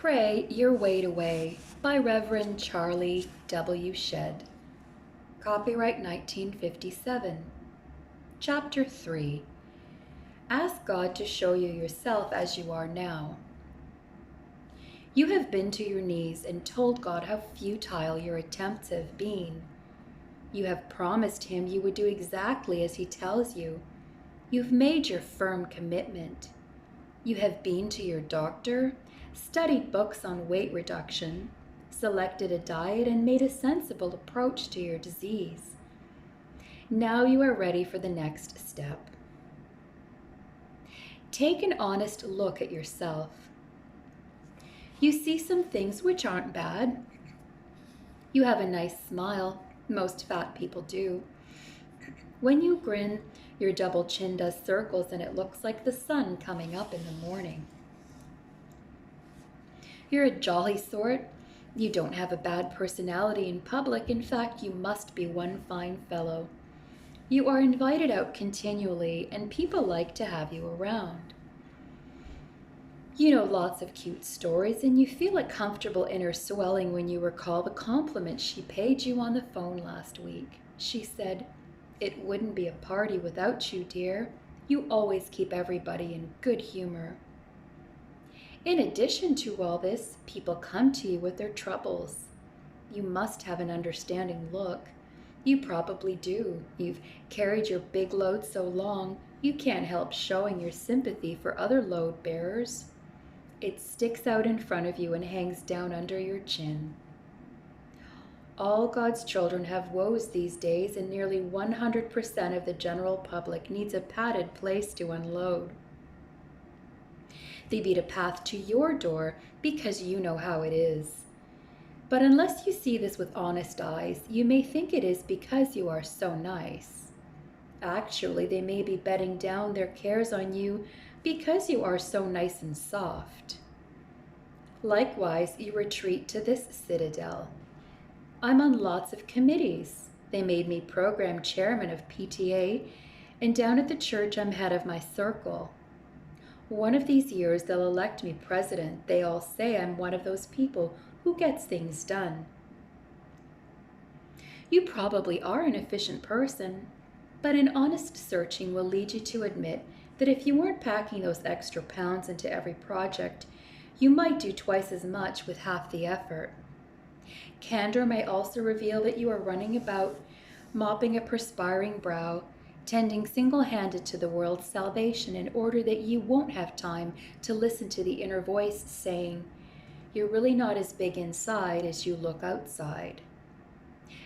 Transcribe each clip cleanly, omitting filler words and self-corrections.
Pray Your Weight Away by Reverend Charlie W. Shedd. Copyright 1957. Chapter 3. Ask God to show you yourself as you are now. You have been to your knees and told God how futile your attempts have been. You have promised Him you would do exactly as He tells you. You've made your firm commitment. You have been to your doctor, studied books on weight reduction, selected a diet, and made a sensible approach to your disease. Now you are ready for the next step. Take an honest look at yourself. You see some things which aren't bad. You have a nice smile. Most fat people do. When you grin, your double chin does circles and it looks like the sun coming up in the morning. You're a jolly sort. You don't have a bad personality in public. In fact, you must be one fine fellow. You are invited out continually, and people like to have you around. You know lots of cute stories, and you feel a comfortable inner swelling when you recall the compliment she paid you on the phone last week. She said, "It wouldn't be a party without you, dear. You always keep everybody in good humor." In addition to all this, people come to you with their troubles. You must have an understanding look. You probably do. You've carried your big load so long, you can't help showing your sympathy for other load bearers. It sticks out in front of you and hangs down under your chin. All God's children have woes these days, and nearly 100% of the general public needs a padded place to unload. They beat a path to your door because you know how it is. But unless you see this with honest eyes, you may think it is because you are so nice. Actually, they may be bedding down their cares on you because you are so nice and soft. Likewise, you retreat to this citadel. I'm on lots of committees. They made me program chairman of PTA, and down at the church I'm head of my circle. One of these years they'll elect me president. They all say I'm one of those people who gets things done. You probably are an efficient person, but an honest searching will lead you to admit that if you weren't packing those extra pounds into every project, you might do twice as much with half the effort. Candor may also reveal that you are running about, mopping a perspiring brow, tending single-handed to the world's salvation in order that you won't have time to listen to the inner voice saying, "You're really not as big inside as you look outside."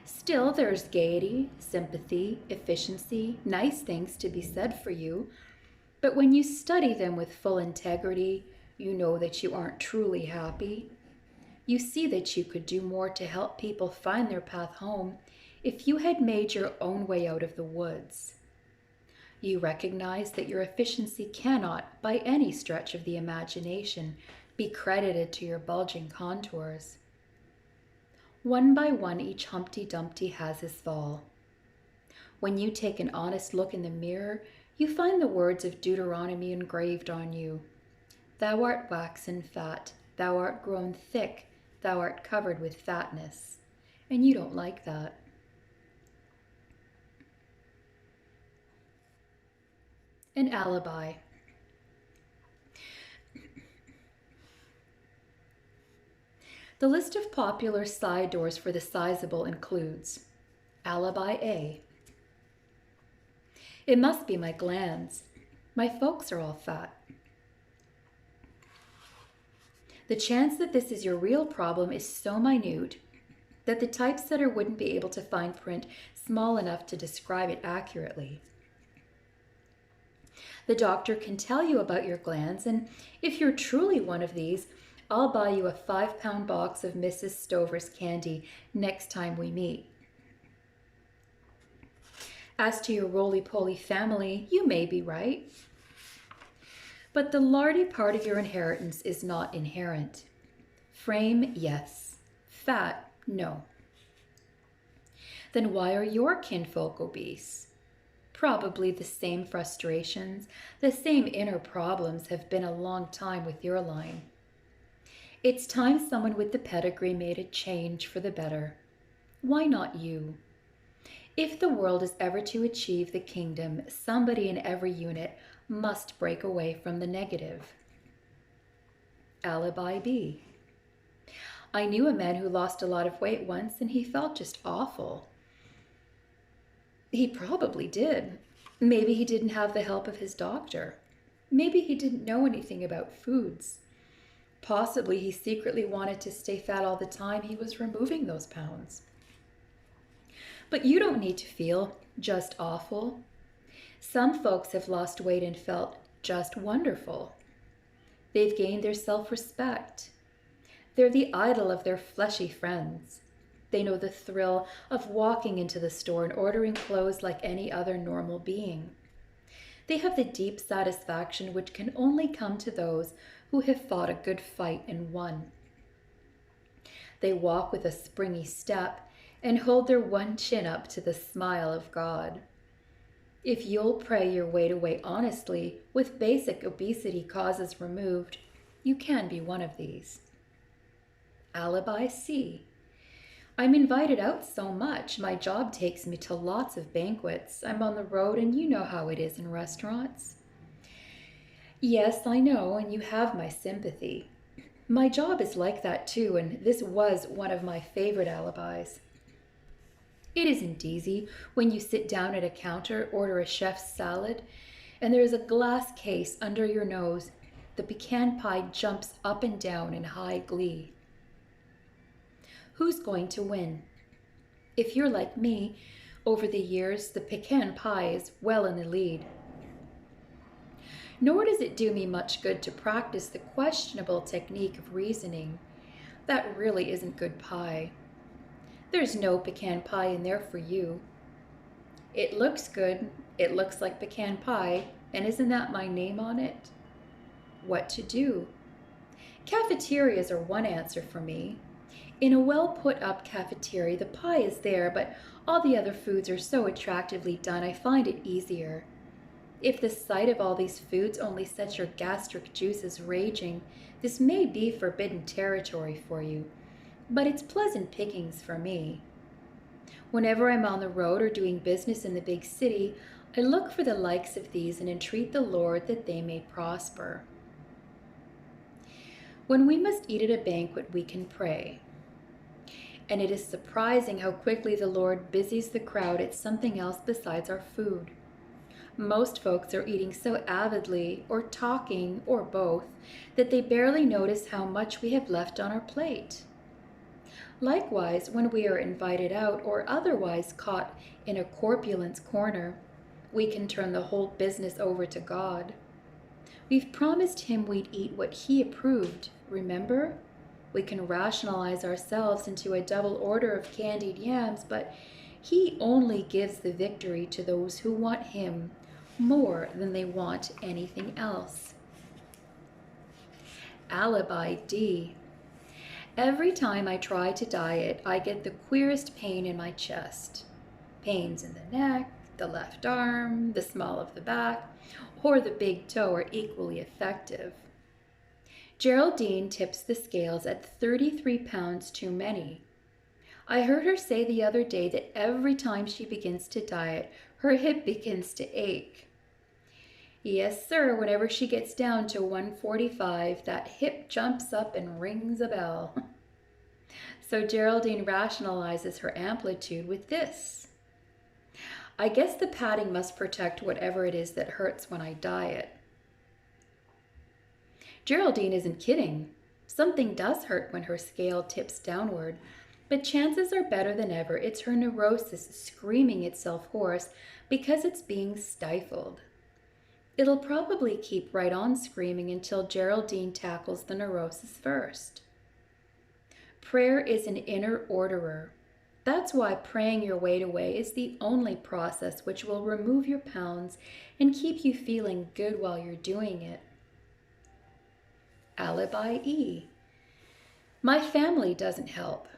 Still, there's gaiety, sympathy, efficiency, nice things to be said for you, but when you study them with full integrity, you know that you aren't truly happy. You see that you could do more to help people find their path home if you had made your own way out of the woods. You recognize that your efficiency cannot, by any stretch of the imagination, be credited to your bulging contours. One by one, each Humpty Dumpty has his fall. When you take an honest look in the mirror, you find the words of Deuteronomy engraved on you. "Thou art waxen fat, thou art grown thick, thou art covered with fatness." And you don't like that. An alibi. The list of popular side doors for the sizable includes Alibi A. It must be my glands. My folks are all fat. The chance that this is your real problem is so minute that the typesetter wouldn't be able to find print small enough to describe it accurately. The doctor can tell you about your glands, and if you're truly one of these, I'll buy you a 5-pound box of Mrs. Stover's candy next time we meet. As to your roly-poly family, you may be right. But the lardy part of your inheritance is not inherent. Frame, yes. Fat, no. Then why are your kinfolk obese? Probably the same frustrations, the same inner problems have been a long time with your line. It's time someone with the pedigree made a change for the better. Why not you? If the world is ever to achieve the kingdom, somebody in every unit must break away from the negative. Alibi B. I knew a man who lost a lot of weight once and he felt just awful. He probably did. Maybe he didn't have the help of his doctor. Maybe he didn't know anything about foods. Possibly he secretly wanted to stay fat all the time he was removing those pounds. But you don't need to feel just awful. Some folks have lost weight and felt just wonderful. They've gained their self-respect. They're the idol of their fleshy friends. They know the thrill of walking into the store and ordering clothes like any other normal being. They have the deep satisfaction which can only come to those who have fought a good fight and won. They walk with a springy step and hold their one chin up to the smile of God. If you'll pray your weight away honestly, with basic obesity causes removed, you can be one of these. Alibi C. I'm invited out so much. My job takes me to lots of banquets. I'm on the road and you know how it is in restaurants. Yes, I know, and you have my sympathy. My job is like that too, and this was one of my favorite alibis. It isn't easy when you sit down at a counter, order a chef's salad, and there is a glass case under your nose. The pecan pie jumps up and down in high glee. Who's going to win? If you're like me, over the years, the pecan pie is well in the lead. Nor does it do me much good to practice the questionable technique of reasoning. That really isn't good pie. There's no pecan pie in there for you. It looks good, it looks like pecan pie, and isn't that my name on it? What to do? Cafeterias are one answer for me. In a well-put-up cafeteria, the pie is there, but all the other foods are so attractively done, I find it easier. If the sight of all these foods only sets your gastric juices raging, this may be forbidden territory for you, but it's pleasant pickings for me. Whenever I'm on the road or doing business in the big city, I look for the likes of these and entreat the Lord that they may prosper. When we must eat at a banquet, we can pray. And it is surprising how quickly the Lord busies the crowd at something else besides our food. Most folks are eating so avidly, or talking, or both, that they barely notice how much we have left on our plate. Likewise, when we are invited out or otherwise caught in a corpulence corner, we can turn the whole business over to God. We've promised Him we'd eat what He approved, remember? We can rationalize ourselves into a double order of candied yams, but He only gives the victory to those who want Him more than they want anything else. Alibi D. Every time I try to diet, I get the queerest pain in my chest. Pains in the neck, the left arm, the small of the back, or the big toe are equally effective. Geraldine tips the scales at 33 pounds too many. I heard her say the other day that every time she begins to diet, her hip begins to ache. Yes, sir, whenever she gets down to 145, that hip jumps up and rings a bell. So Geraldine rationalizes her amplitude with this. I guess the padding must protect whatever it is that hurts when I diet. Geraldine isn't kidding. Something does hurt when her scale tips downward, but chances are better than ever it's her neurosis screaming itself hoarse because it's being stifled. It'll probably keep right on screaming until Geraldine tackles the neurosis first. Prayer is an inner orderer. That's why praying your weight away is the only process which will remove your pounds and keep you feeling good while you're doing it. Alibi E. My family doesn't help.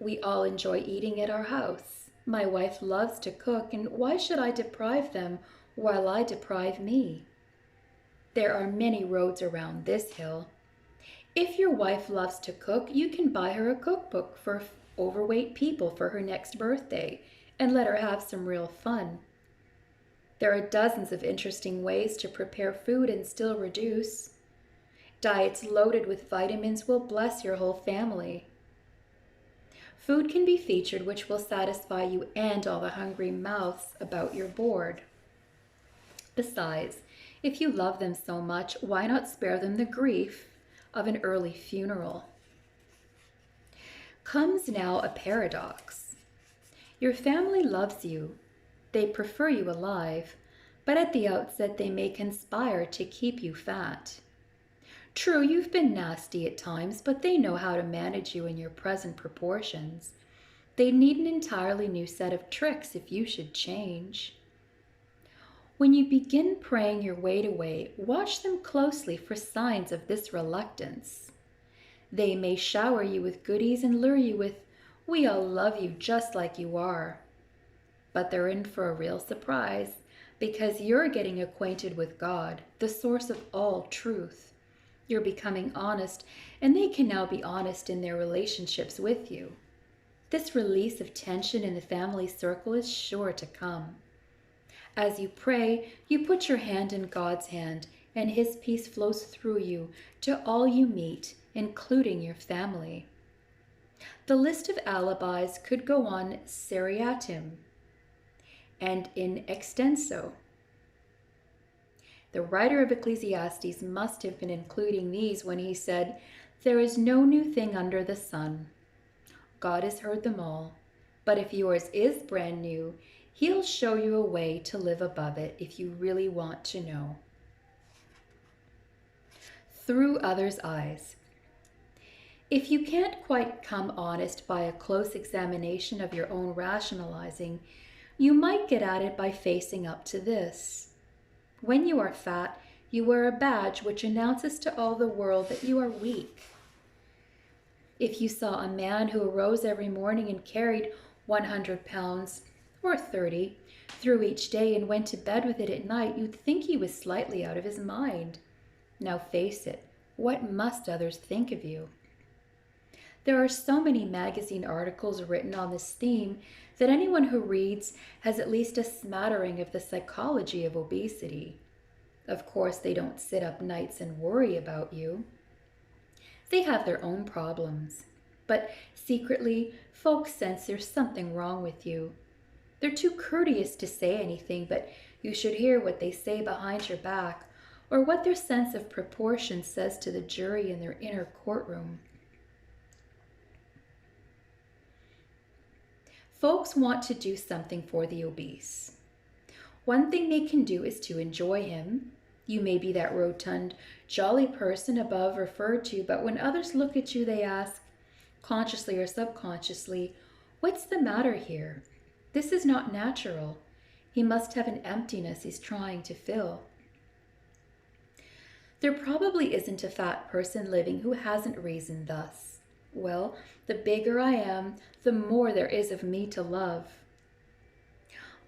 We all enjoy eating at our house. My wife loves to cook, and why should I deprive them while I deprive me? There are many roads around this hill. If your wife loves to cook, you can buy her a cookbook for overweight people for her next birthday and let her have some real fun. There are dozens of interesting ways to prepare food and still reduce. Diets loaded with vitamins will bless your whole family. Food can be featured which will satisfy you and all the hungry mouths about your board. Besides, if you love them so much, why not spare them the grief of an early funeral? Comes now a paradox. Your family loves you. They prefer you alive, but at the outset they may conspire to keep you fat. True, you've been nasty at times, but they know how to manage you in your present proportions. They need an entirely new set of tricks if you should change. When you begin praying your weight away, watch them closely for signs of this reluctance. They may shower you with goodies and lure you with, "We all love you just like you are." But they're in for a real surprise because you're getting acquainted with God, the source of all truth. You're becoming honest, and they can now be honest in their relationships with you. This release of tension in the family circle is sure to come. As you pray, you put your hand in God's hand, and His peace flows through you to all you meet, including your family. The list of alibis could go on seriatim and in extenso. The writer of Ecclesiastes must have been including these when he said, "There is no new thing under the sun." God has heard them all, but if yours is brand new, He'll show you a way to live above it if you really want to know. Through others' eyes. If you can't quite come honest by a close examination of your own rationalizing, you might get at it by facing up to this. When you are fat, you wear a badge which announces to all the world that you are weak. If you saw a man who arose every morning and carried 100 pounds, or 30, through each day and went to bed with it at night, you'd think he was slightly out of his mind. Now face it, what must others think of you? There are so many magazine articles written on this theme that anyone who reads has at least a smattering of the psychology of obesity. Of course, they don't sit up nights and worry about you. They have their own problems, but secretly, folks sense there's something wrong with you. They're too courteous to say anything, but you should hear what they say behind your back, or what their sense of proportion says to the jury in their inner courtroom. Folks want to do something for the obese. One thing they can do is to enjoy him. You may be that rotund, jolly person above referred to, but when others look at you, they ask, consciously or subconsciously, "What's the matter here? This is not natural. He must have an emptiness he's trying to fill." There probably isn't a fat person living who hasn't reasoned thus. Well, the bigger I am, the more there is of me to love.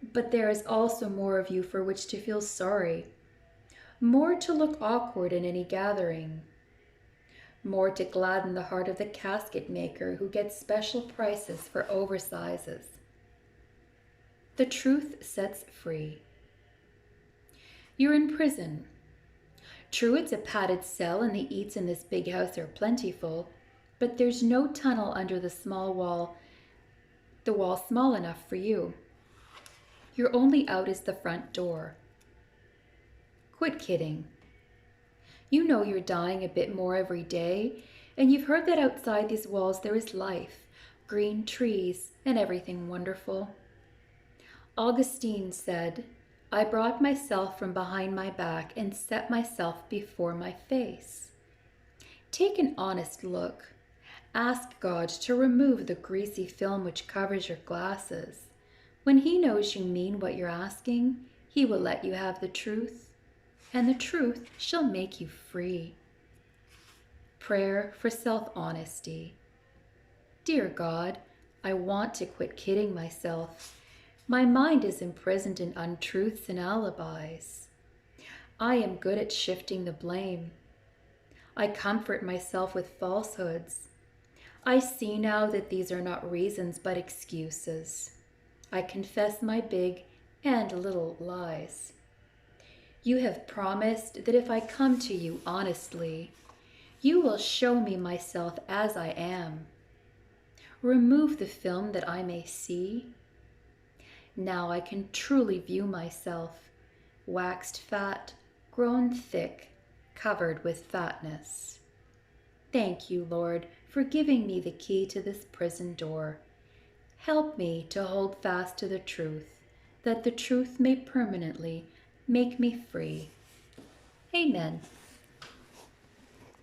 But there is also more of you for which to feel sorry. More to look awkward in any gathering. More to gladden the heart of the casket maker who gets special prices for oversizes. The truth sets free. You're in prison. True, it's a padded cell and the eats in this big house are plentiful, but there's no tunnel under the wall small enough for you. Your only out is the front door. Quit kidding. You know you're dying a bit more every day, and you've heard that outside these walls there is life, green trees, and everything wonderful. Augustine said, "I brought myself from behind my back and set myself before my face." Take an honest look. Ask God to remove the greasy film which covers your glasses. When He knows you mean what you're asking, He will let you have the truth, and the truth shall make you free. Prayer for self-honesty. Dear God, I want to quit kidding myself. My mind is imprisoned in untruths and alibis. I am good at shifting the blame. I comfort myself with falsehoods. I see now that these are not reasons but excuses. I confess my big and little lies. You have promised that if I come to you honestly, you will show me myself as I am. Remove the film that I may see. Now I can truly view myself, waxed fat, grown thick, covered with fatness. Thank you, Lord, for giving me the key to this prison door. Help me to hold fast to the truth, that the truth may permanently make me free. Amen.